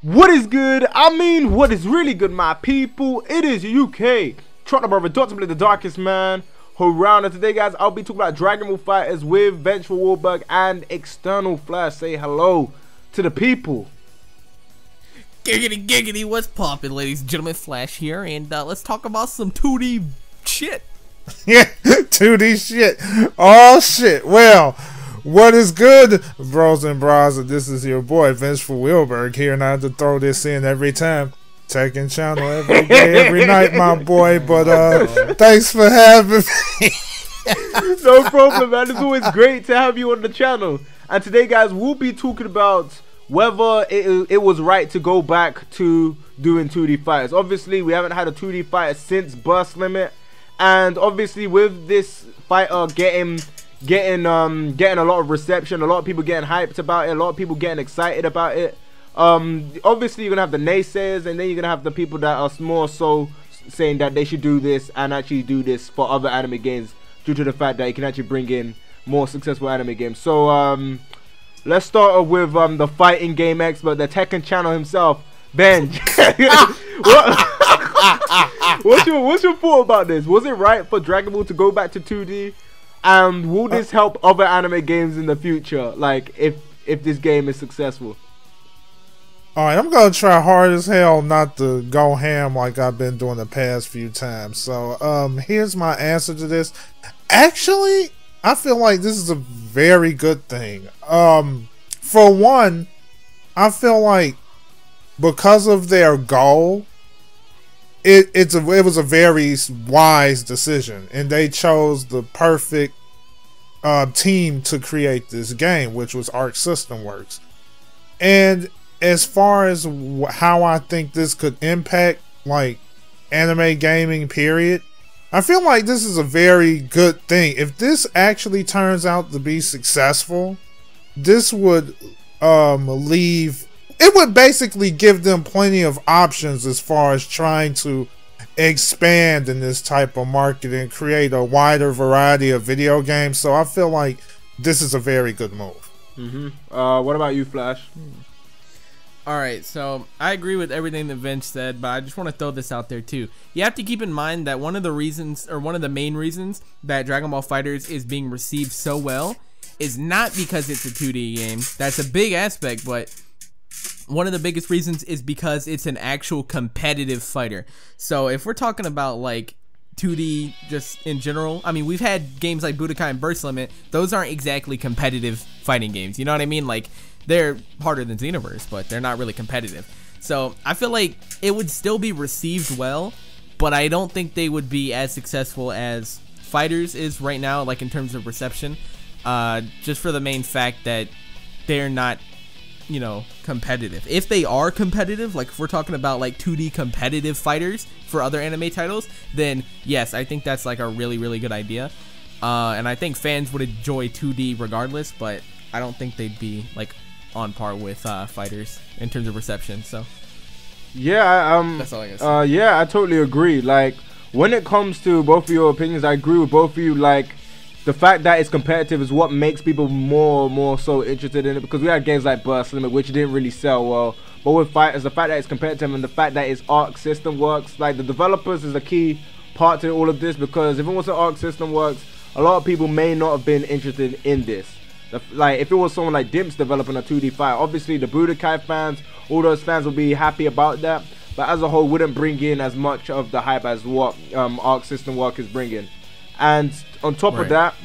What is good? I mean, what is really good, my people? It is UK. Trot brother, Dr. the Darkest Man. Around, and today, guys, I'll be talking about Dragon Ball FighterZ with Vengeful Warburg and External Flash. Say hello to the people. Giggity giggity, what's poppin', ladies and gentlemen? Flash here, and let's talk about some 2D shit. Yeah, 2D shit. Oh shit. Well, what is good, bros and bras? This is your boy Vengeful Warburg here, and I have to throw this in every time. Taking channel every day, every night, my boy. But thanks for having me. No problem, man. It's always great to have you on the channel. And today, guys, we'll be talking about whether it was right to go back to doing 2D fights. Obviously, we haven't had a 2D fighter since Burst Limit, and obviously with this fighter getting a lot of reception, a lot of people getting hyped about it, a lot of people getting excited about it. Obviously you're gonna have the naysayers, and then you're gonna have the people that are more so saying that they should do this and actually do this for other anime games due to the fact that it can actually bring in more successful anime games. So let's start off with the fighting game expert, the Tekken channel himself, Ben. What's your thought about this? Was it right for Dragon Ball to go back to 2D, and will this help other anime games in the future, like if this game is successful? Alright, I'm gonna try hard as hell not to go ham like I've been doing the past few times. So here's my answer to this. Actually, I feel like this is a very good thing. For one, I feel like because of their goal, it was a very wise decision, and they chose the perfect team to create this game, which was Arc System Works. And as far as how I think this could impact like anime gaming period, I feel like this is a very good thing. If this actually turns out to be successful, this would it would basically give them plenty of options as far as trying to expand in this type of market and create a wider variety of video games. So I feel like this is a very good move. What about you, Flash? Alright, so I agree with everything that Vince said, but I just want to throw this out there too. You have to keep in mind that one of the reasons, or one of the main reasons, that Dragon Ball FighterZ is being received so well is not because it's a 2D game. That's a big aspect, but one of the biggest reasons is because it's an actual competitive fighter. So if we're talking about like 2D just in general, I mean, we've had games like Budokai and Burst Limit. Those aren't exactly competitive fighting games, you know what I mean? Like, they're harder than Xenoverse, but they're not really competitive. So I feel like it would still be received well, but I don't think they would be as successful as FighterZ is right now, like in terms of reception, just for the main fact that they're not, you know, competitive. If they are competitive, like if we're talking about like 2D competitive fighters for other anime titles, then yes, I think that's like a really, really good idea. And I think fans would enjoy 2D regardless, but I don't think they'd be like on par with FighterZ in terms of reception. So yeah, that's all I gotta say. yeah, I totally agree. Like, when it comes to both of your opinions, I agree with both of you. Like, the fact that it's competitive is what makes people more so interested in it, because we had games like Burst Limit which didn't really sell well, but with FighterZ, the fact that it's competitive and the fact that its Arc System Works, like the developers is a key part to all of this, because if it wasn't Arc System Works, a lot of people may not have been interested in this. Like, if it was someone like Dimps developing a 2D fight, obviously the Budokai fans, all those fans will be happy about that, but as a whole wouldn't bring in as much of the hype as what Arc System Work is bringing. And on top of that,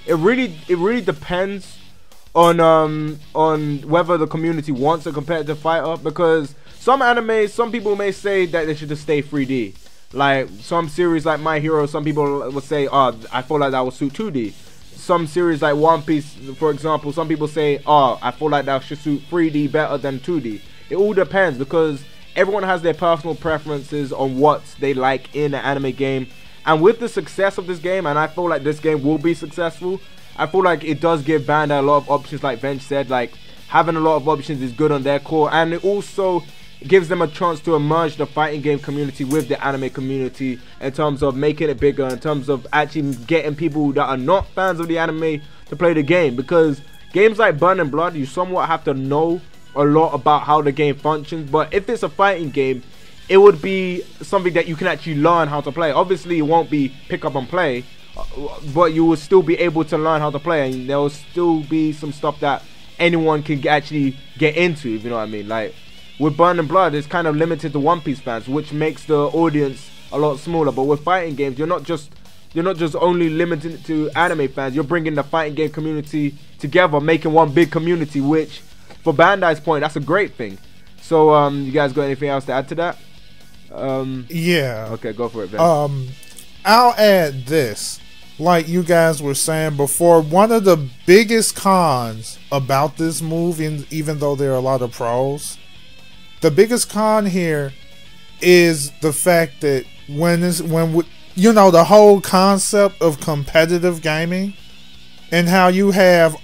it really depends on whether the community wants a competitive fighter, because some animes, some people may say that they should just stay 3D. Like some series like My Hero, some people would say, oh, I feel like that would suit 2D. Some series like One Piece, for example, some people say, oh, I feel like that should suit 3D better than 2D. It all depends, because everyone has their personal preferences on what they like in an anime game. And with the success of this game, and I feel like this game will be successful, I feel like it does give Bandai a lot of options, like Bench said. Like, having a lot of options is good on their core, and it also gives them a chance to merge the fighting game community with the anime community in terms of making it bigger, in terms of actually getting people that are not fans of the anime to play the game, because games like Burn and Blood, you somewhat have to know a lot about how the game functions. But if it's a fighting game, it would be something that you can actually learn how to play. Obviously, it won't be pick up and play, but you will still be able to learn how to play, and there will still be some stuff that anyone can actually get into, if you know what I mean. Like with Burn and Blood, it's kind of limited to One Piece fans, which makes the audience a lot smaller. But with fighting games, you're not just only limited to anime fans. You're bringing the fighting game community together, making one big community, which for Bandai's point, that's a great thing. So you guys got anything else to add to that? Yeah. Okay, go for it, Ben. I'll add this. Like you guys were saying before, one of the biggest cons about this move, even though there are a lot of pros, the biggest con here is the fact that you know, the whole concept of competitive gaming and how you have,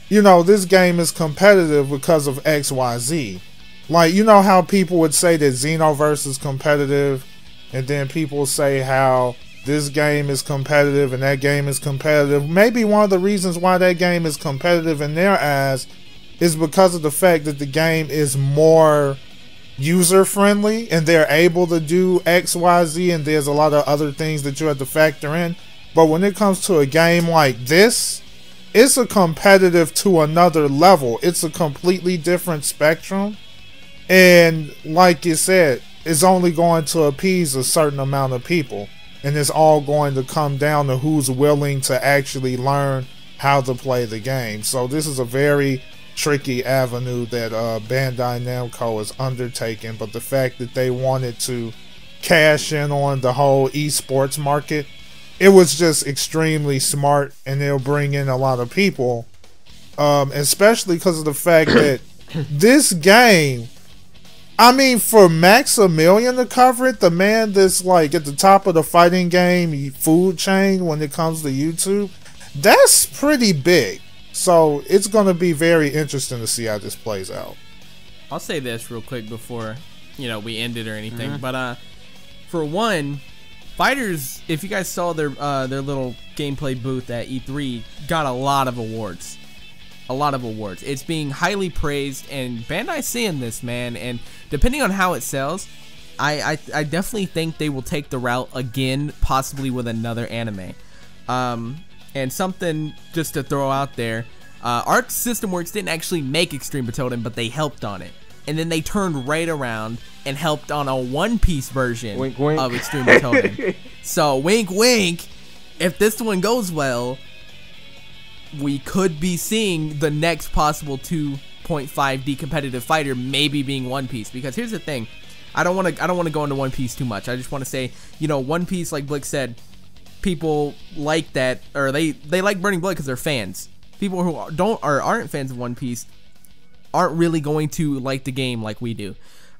you know, this game is competitive because of XYZ. Like, you know how people would say that Xenoverse is competitive, and then people say how this game is competitive and that game is competitive. Maybe one of the reasons why that game is competitive in their eyes is because of the fact that the game is more user friendly and they're able to do XYZ, and there's a lot of other things that you have to factor in. But when it comes to a game like this, it's a competitive to another level. It's a completely different spectrum. And like you said, it's only going to appease a certain amount of people. And it's all going to come down to who's willing to actually learn how to play the game. So this is a very tricky avenue that Bandai Namco is undertaking. But the fact that they wanted to cash in on the whole esports market, it was just extremely smart, and they'll bring in a lot of people, especially because of the fact that this game, I mean, for Maximilian to cover it, the man that's like at the top of the fighting game food chain when it comes to YouTube, that's pretty big. So it's going to be very interesting to see how this plays out. I'll say this real quick before, you know, we end it or anything. But for one, FighterZ, if you guys saw their little gameplay booth at E3, got a lot of awards. A lot of awards. It's being highly praised, and Bandai's seeing this, man. And depending on how it sells, I definitely think they will take the route again, possibly with another anime. And something just to throw out there, Arc System Works didn't actually make Extreme Butoden, but they helped on it. And then they turned right around and helped on a One Piece version wink, wink. of Extreme Butoden. So wink wink, if this one goes well, we could be seeing the next possible 2.5D competitive fighter maybe being One Piece. Because here's the thing, I don't want to go into One Piece too much. I just want to say, you know, One Piece, like Blick said, people like that, or they like Burning Blood because they're fans. People who don't or aren't fans of One Piece aren't really going to like the game like we do.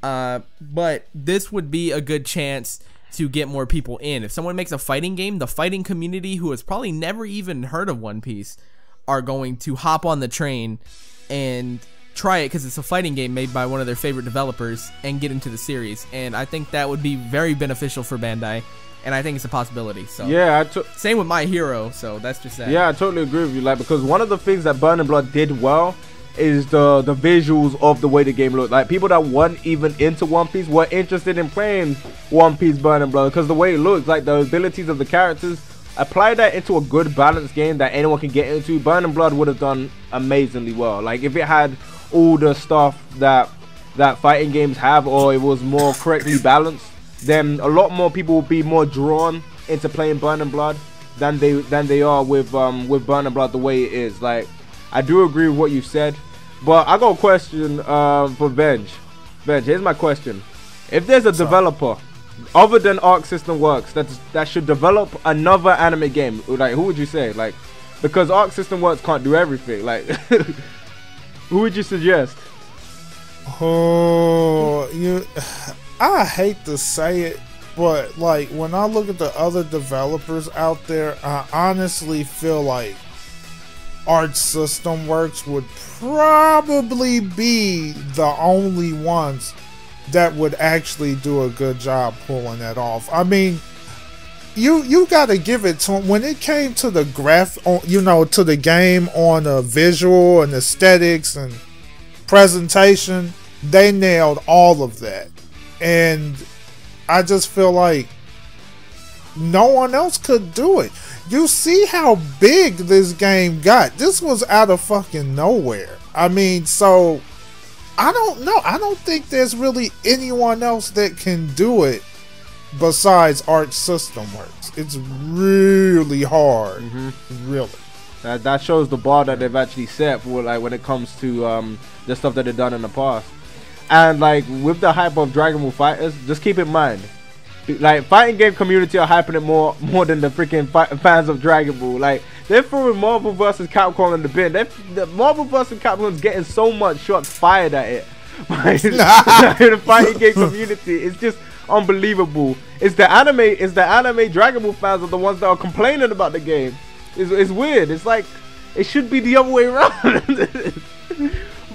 But this would be a good chance to get more people in. If someone makes a fighting game, the fighting community who has probably never even heard of One Piece are going to hop on the train and try it because it's a fighting game made by one of their favorite developers and get into the series. And I think that would be very beneficial for Bandai, and I think it's a possibility. So yeah, same with My Hero. So that's just that. Yeah, I totally agree with you. Like, because one of the things that Burn and Blood did well is the visuals of the way the game looked. Like, people that weren't even into One Piece were interested in playing One Piece Burn and Blood because the way it looks, like the abilities of the characters. Apply that into a good balanced game that anyone can get into. Burn and Blood would have done amazingly well. Like, if it had all the stuff that fighting games have, or it was more correctly balanced, then a lot more people will be more drawn into playing Burn and Blood than they are with Burn and Blood the way it is. Like, I do agree with what you said, but I got a question for Benj. Benj, here's my question: if there's a developer other than Arc System Works that should develop another anime game, like, who would you say? Like, because Arc System Works can't do everything. Like, who would you suggest? Oh, I hate to say it, but like, when I look at the other developers out there, I honestly feel like Arc System Works would probably be the only ones that would actually do a good job pulling that off. I mean, you got to give it to them. When it came to the to the game on visual and aesthetics and presentation, they nailed all of that. And I just feel like no one else could do it. You see how big this game got. This was out of fucking nowhere. I mean, so I don't know. I don't think there's really anyone else that can do it besides Arc System Works. It's really hard. Really. That shows the bar that they've actually set for like when it comes to the stuff that they've done in the past. And like with the hype of Dragon Ball FighterZ, just keep in mind, like fighting game community are hyping it more than the freaking fans of Dragon Ball. Like they're throwing Marvel vs. Capcom in the bin. The Marvel vs. Capcom is getting so much shots fired at it. The fighting game community, it's just unbelievable. It's the anime Dragon Ball fans are the ones that are complaining about the game. It's weird. It's like it should be the other way around.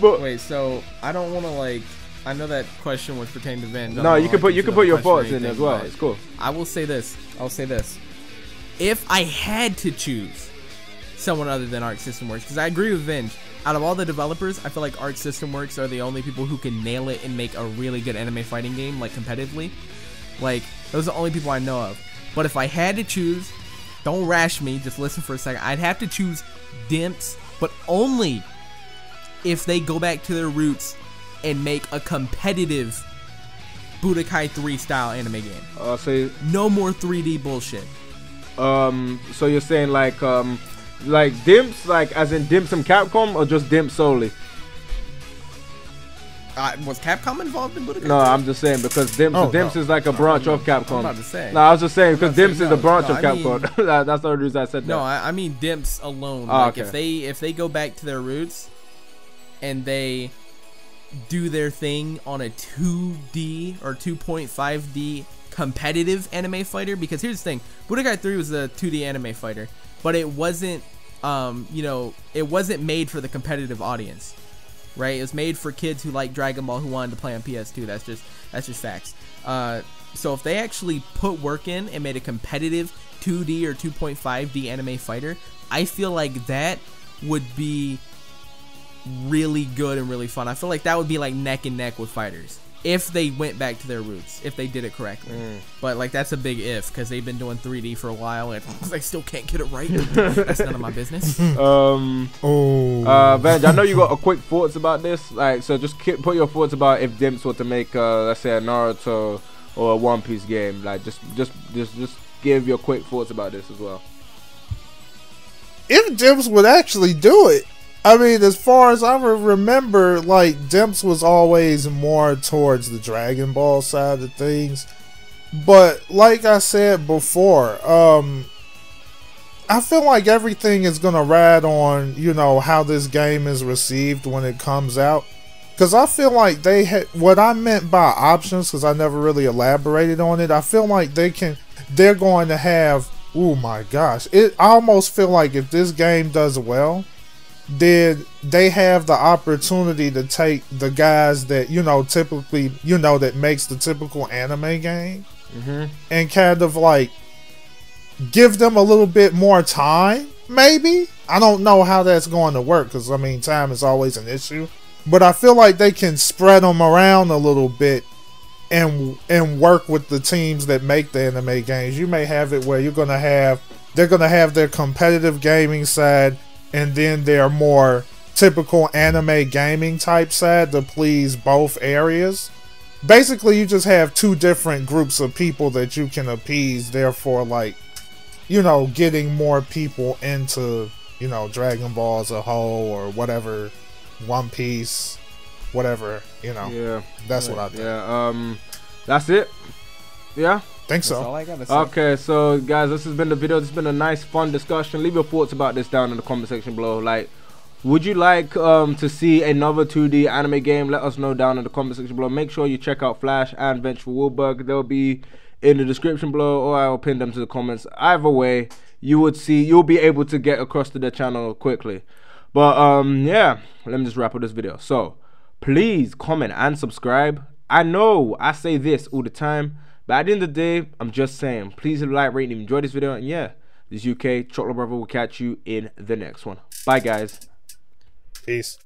But wait, so I don't want to like. I know that question was pertaining to Venge. No, you can put your thoughts in as well. It's cool. I will say this. I'll say this. If I had to choose someone other than Arc System Works, because I agree with Venge. Out of all the developers, I feel like Arc System Works are the only people who can nail it and make a really good anime fighting game, like competitively. Like those are the only people I know of. But if I had to choose, don't rash me. Just listen for a second. I'd have to choose Dimps, but only if they go back to their roots and make a competitive Budokai 3 style anime game. So no more 3D bullshit. So you're saying like Dimps, like as in Dimps from Capcom, or just Dimps solely? Was Capcom involved in Budokai 3? No, I'm just saying because Dimps is like a branch of Capcom. I'm about to say. No, I was just saying because Dimps is a branch of Capcom. That's the only reason I said that. No, I mean Dimps alone. Oh, like okay. if they go back to their roots and they do their thing on a 2D or 2.5D competitive anime fighter, because here's the thing, Budokai 3 was a 2D anime fighter, but it wasn't it wasn't made for the competitive audience, right? It was made for kids who like Dragon Ball, who wanted to play on PS2. That's just facts. So if they actually put work in and made a competitive 2D or 2.5D anime fighter, I feel like that would be really good and really fun. I feel like that would be like neck and neck with fighters if they went back to their roots, if they did it correctly. But like that's a big if, because they've been doing 3D for a while and they still can't get it right. That's none of my business. Benj, I know you got a quick thoughts about this. Like, so just put your thoughts about if Dimps were to make let's say a Naruto or a One Piece game. Like just give your quick thoughts about this as well. If Dimps would actually do it, I mean, as far as I remember, like, Dimps was always more towards the Dragon Ball side of things. But, like I said before, I feel like everything is going to ride on, you know, how this game is received when it comes out. Because I feel like they had, what I meant by options, because I never really elaborated on it, I feel like they're going to have, oh my gosh, I almost feel like if this game does well, did they have the opportunity to take the guys that, you know, typically, you know, that makes the typical anime game and kind of like give them a little bit more time, maybe? I don't know how that's going to work, because I mean, time is always an issue, but I feel like they can spread them around a little bit and work with the teams that make the anime games. You may have it where they're gonna have their competitive gaming side and then their more typical anime gaming type side to please both areas. Basically, you just have two different groups of people that you can appease, therefore, like, you know, getting more people into, you know, Dragon Ball as a whole, or whatever, One Piece, whatever, you know. Yeah. That's what I think. Yeah, that's it. Yeah? Think so. That's all I gotta say. Okay, so guys, this has been the video. This has been a nice, fun discussion. Leave your thoughts about this down in the comment section below. Like, would you like to see another 2D anime game? Let us know down in the comment section below. Make sure you check out Flash and Vengeful Wilburg. They'll be in the description below, or I will pin them to the comments. Either way, you'll be able to get across to their channel quickly. But yeah, let me just wrap up this video. So please comment and subscribe. I know I say this all the time, but at the end of the day, I'm just saying, please hit the like, rate, and enjoy this video. And yeah, this UK Chocolate Brother will catch you in the next one. Bye, guys. Peace.